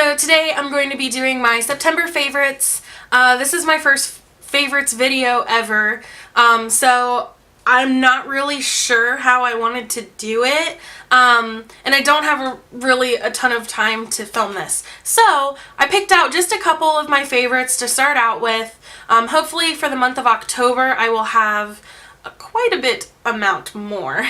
So today I'm going to be doing my September favorites. This is my first favorites video ever, so I'm not really sure how I wanted to do it, and I don't have really a ton of time to film this. So I picked out just a couple of my favorites to start out with. Hopefully for the month of October I will have quite a bit amount more.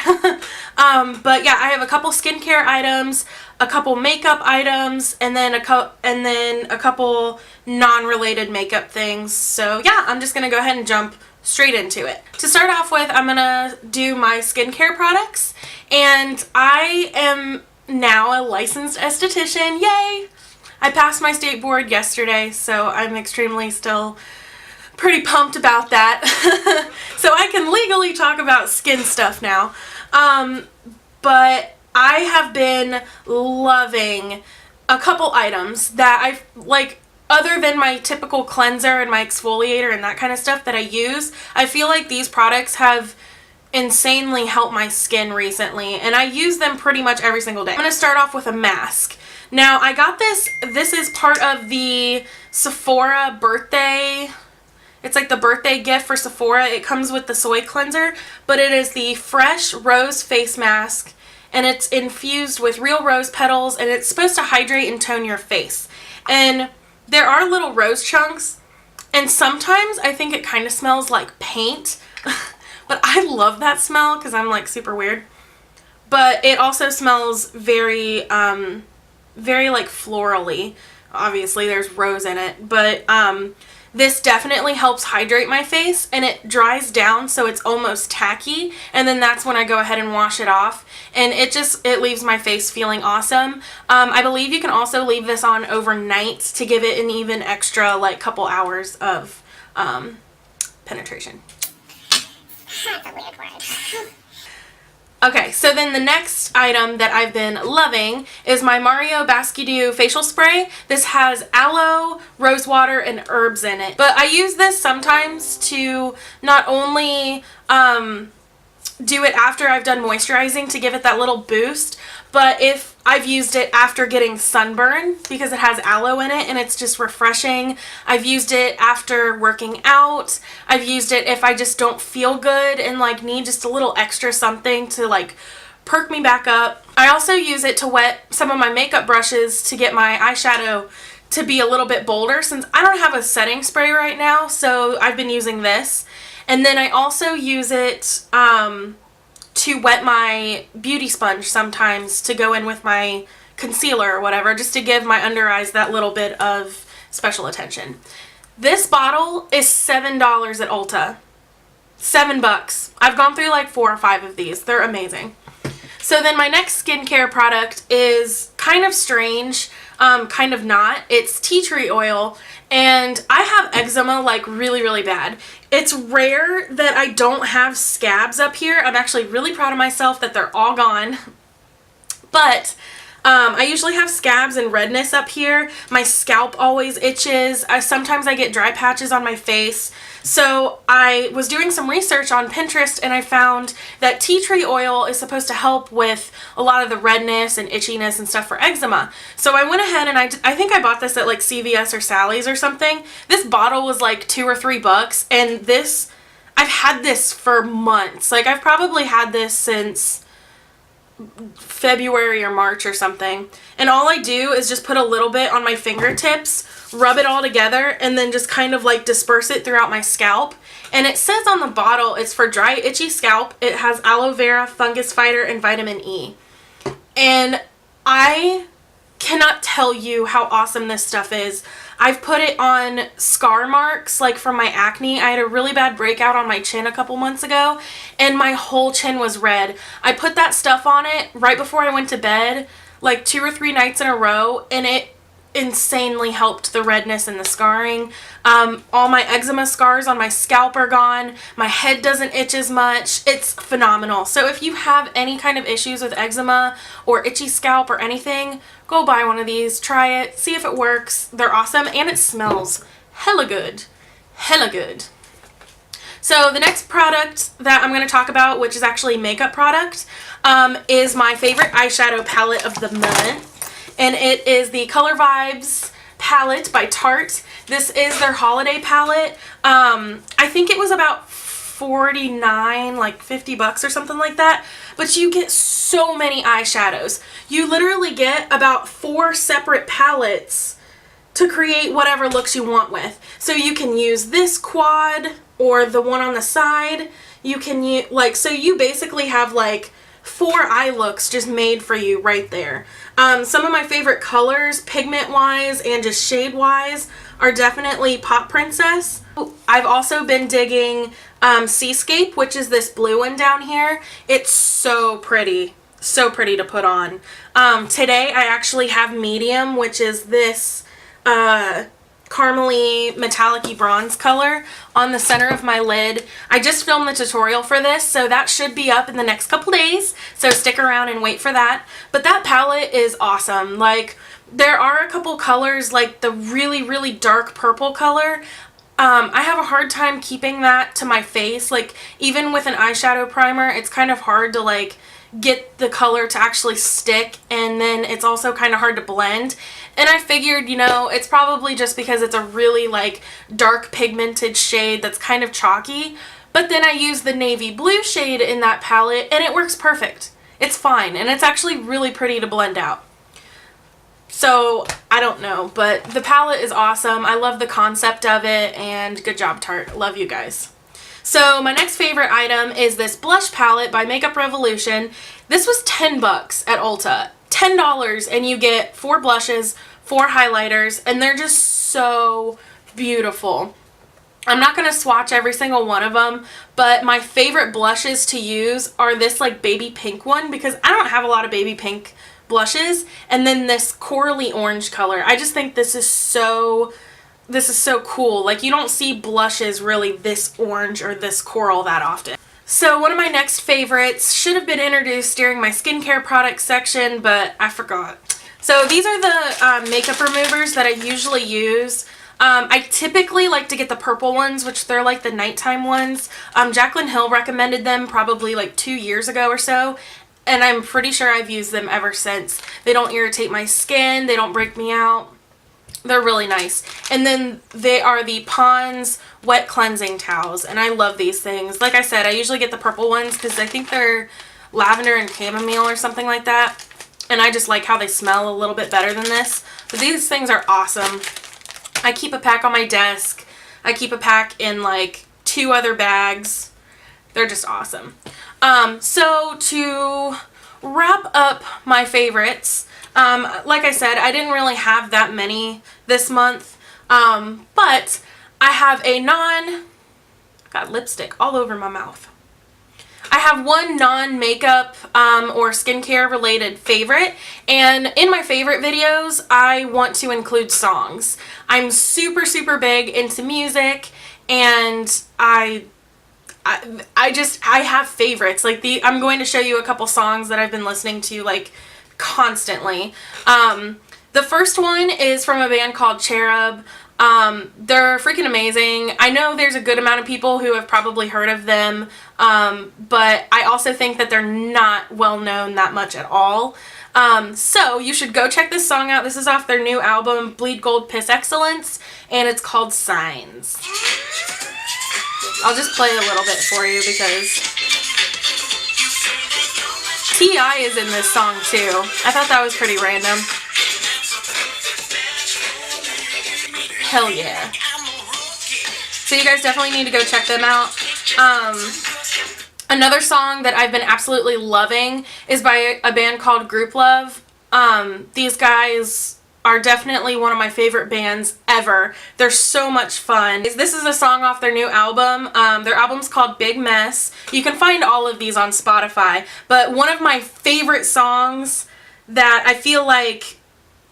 But yeah, I have a couple skincare items, a couple makeup items, and then a couple non-related makeup things. So yeah, I'm just gonna go ahead and jump straight into it. To start off with, I'm gonna do my skincare products, and I am now a licensed esthetician. Yay! I passed my state board yesterday, so I'm extremely still pretty pumped about that. So I can legally talk about skin stuff now. But I have been loving a couple items that I like, other than my typical cleanser and my exfoliator and that kind of stuff that I use. I feel like these products have insanely helped my skin recently, and I use them pretty much every single day. I'm going to start off with a mask. Now I got this is part of the Sephora birthday. It's like the birthday gift for Sephora. It comes with the soy cleanser, but it is the Fresh Rose Face Mask, and it's infused with real rose petals, and it's supposed to hydrate and tone your face. And there are little rose chunks, and sometimes I think it kind of smells like paint, but I love that smell because I'm like super weird. But it also smells very, very like florally. Obviously there's rose in it, but this definitely helps hydrate my face, and it dries down so it's almost tacky, and then that's when I go ahead and wash it off, and it leaves my face feeling awesome. I believe you can also leave this on overnight to give it an even extra like couple hours of penetration. That's a weird word. Okay, so then the next item that I've been loving is my Badescu facial spray. This has aloe, rosewater, and herbs in it. But I use this sometimes to not only do it after I've done moisturizing to give it that little boost, but if I've used it after getting sunburn because it has aloe in it and it's just refreshing. I've used it after working out. I've used it if I just don't feel good and like need just a little extra something to like perk me back up. I also use it to wet some of my makeup brushes to get my eyeshadow to be a little bit bolder, since I don't have a setting spray right now, so I've been using this. And then I also use it to wet my beauty sponge sometimes to go in with my concealer or whatever, just to give my under eyes that little bit of special attention. This bottle is $7 at Ulta. $7. I've gone through like 4 or 5 of these. They're amazing. So then my next skincare product is kind of strange, kind of not. It's tea tree oil, and I have eczema like really, really bad. It's rare that I don't have scabs up here. I'm actually really proud of myself that they're all gone. But I usually have scabs and redness up here. My scalp always itches. Sometimes I get dry patches on my face. So I was doing some research on Pinterest, and I found that tea tree oil is supposed to help with a lot of the redness and itchiness and stuff for eczema. So I went ahead and I think I bought this at like CVS or Sally's or something. This bottle was like $2 or $3, and I've had this for months. Like I've probably had this since February or March or something, and all I do is just put a little bit on my fingertips, rub it all together, and then just kind of like disperse it throughout my scalp. And it says on the bottle it's for dry, itchy scalp. It has aloe vera, fungus fighter, and vitamin E. And I cannot tell you how awesome this stuff is. I've put it on scar marks, like from my acne. I had a really bad breakout on my chin a couple months ago, and my whole chin was red. I put that stuff on it right before I went to bed, like 2 or 3 nights in a row, and it insanely helped the redness and the scarring. All my eczema scars on my scalp are gone. My head doesn't itch as much. It's phenomenal. So if you have any kind of issues with eczema or itchy scalp or anything, go buy one of these, try it, see if it works. They're awesome, and it smells hella good. Hella good. So the next product that I'm going to talk about, which is actually a makeup product, is my favorite eyeshadow palette of the month. and it is the Color Vibes palette by Tarte. This is their holiday palette. I think it was about $49, like $50 or something like that, but you get so many eyeshadows. You literally get about 4 separate palettes to create whatever looks you want with. So you can use this quad or the one on the side. You can use, like, so you basically have like 4 eye looks just made for you right there. Some of my favorite colors, pigment wise and just shade wise, are definitely Pop Princess. I've also been digging Seascape, which is this blue one down here. It's so pretty to put on. Today I actually have medium, which is this caramely metallic-y bronze color on the center of my lid. I just filmed the tutorial for this, so that should be up in the next couple days, so stick around and wait for that. But that palette is awesome. Like, there are a couple colors, like the really dark purple color. I have a hard time keeping that to my face. Like, even with an eyeshadow primer, it's kind of hard to like get the color to actually stick, and then it's also kind of hard to blend. And I figured, you know, it's probably just because it's a really like dark pigmented shade that's kind of chalky. But then I use the navy blue shade in that palette and it works perfect. It's fine, and it's actually really pretty to blend out. So, I don't know, but the palette is awesome. I love the concept of it, and good job, Tarte. Love you guys. So, my next favorite item is this blush palette by Makeup Revolution. This was $10 at Ulta. $10, and you get 4 blushes, 4 highlighters, and they're just so beautiful. I'm not going to swatch every single one of them, but my favorite blushes to use are this like baby pink one, because I don't have a lot of baby pink blushes, and then this corally orange color. I just think this is so cool. Like, you don't see blushes really this orange or this coral that often. So one of my next favorites should have been introduced during my skincare products section, but I forgot. So these are the makeup removers that I usually use. I typically like to get the purple ones, which they're like the nighttime ones. Jaclyn Hill recommended them probably like 2 years ago or so, and I'm pretty sure I've used them ever since. They don't irritate my skin, they don't break me out. They're really nice. And then they are the Pond's wet cleansing towels, and I love these things. Like I said, I usually get the purple ones because I think they're lavender and chamomile or something like that, and I just like how they smell a little bit better than this. But these things are awesome. I keep a pack on my desk. I keep a pack in like 2 other bags. They're just awesome. So to wrap up my favorites, like I said, I didn't really have that many this month, but I have a got lipstick all over my mouth. I have one non-makeup or skincare related favorite, and in my favorite videos I want to include songs. I'm super big into music, and I have favorites. Like, I'm going to show you a couple songs that I've been listening to like constantly. The first one is from a band called Cherub. They're freaking amazing. I know there's a good amount of people who have probably heard of them, but I also think that they're not well known that much at all. So you should go check this song out. This is off their new album, Bleed Gold Piss Excellence, and it's called Signs. I'll just play a little bit for you because T.I. is in this song too. I thought that was pretty random. Hell yeah. So you guys definitely need to go check them out. Another song that I've been absolutely loving is by a band called Grouplove. These guys are definitely one of my favorite bands ever. They're so much fun. This is a song off their new album. Their album's called Big Mess. You can find all of these on Spotify, but one of my favorite songs that I feel like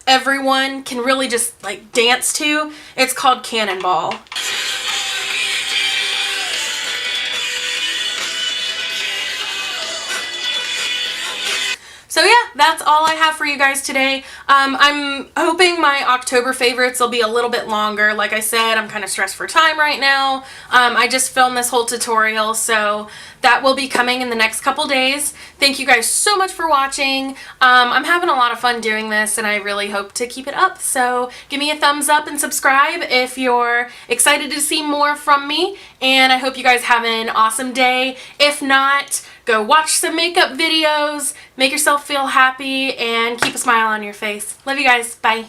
everyone can really just like dance to, it's called Cannonball. So yeah, that's all I have for you guys today. I'm hoping my October favorites will be a little bit longer. Like I said, I'm kind of stressed for time right now. I just filmed this whole tutorial, so that will be coming in the next couple days. Thank you guys so much for watching. I'm having a lot of fun doing this, and I really hope to keep it up. So give me a thumbs up and subscribe if you're excited to see more from me. And I hope you guys have an awesome day. If not, go watch some makeup videos, make yourself feel happy, and keep a smile on your face. Love you guys. Bye.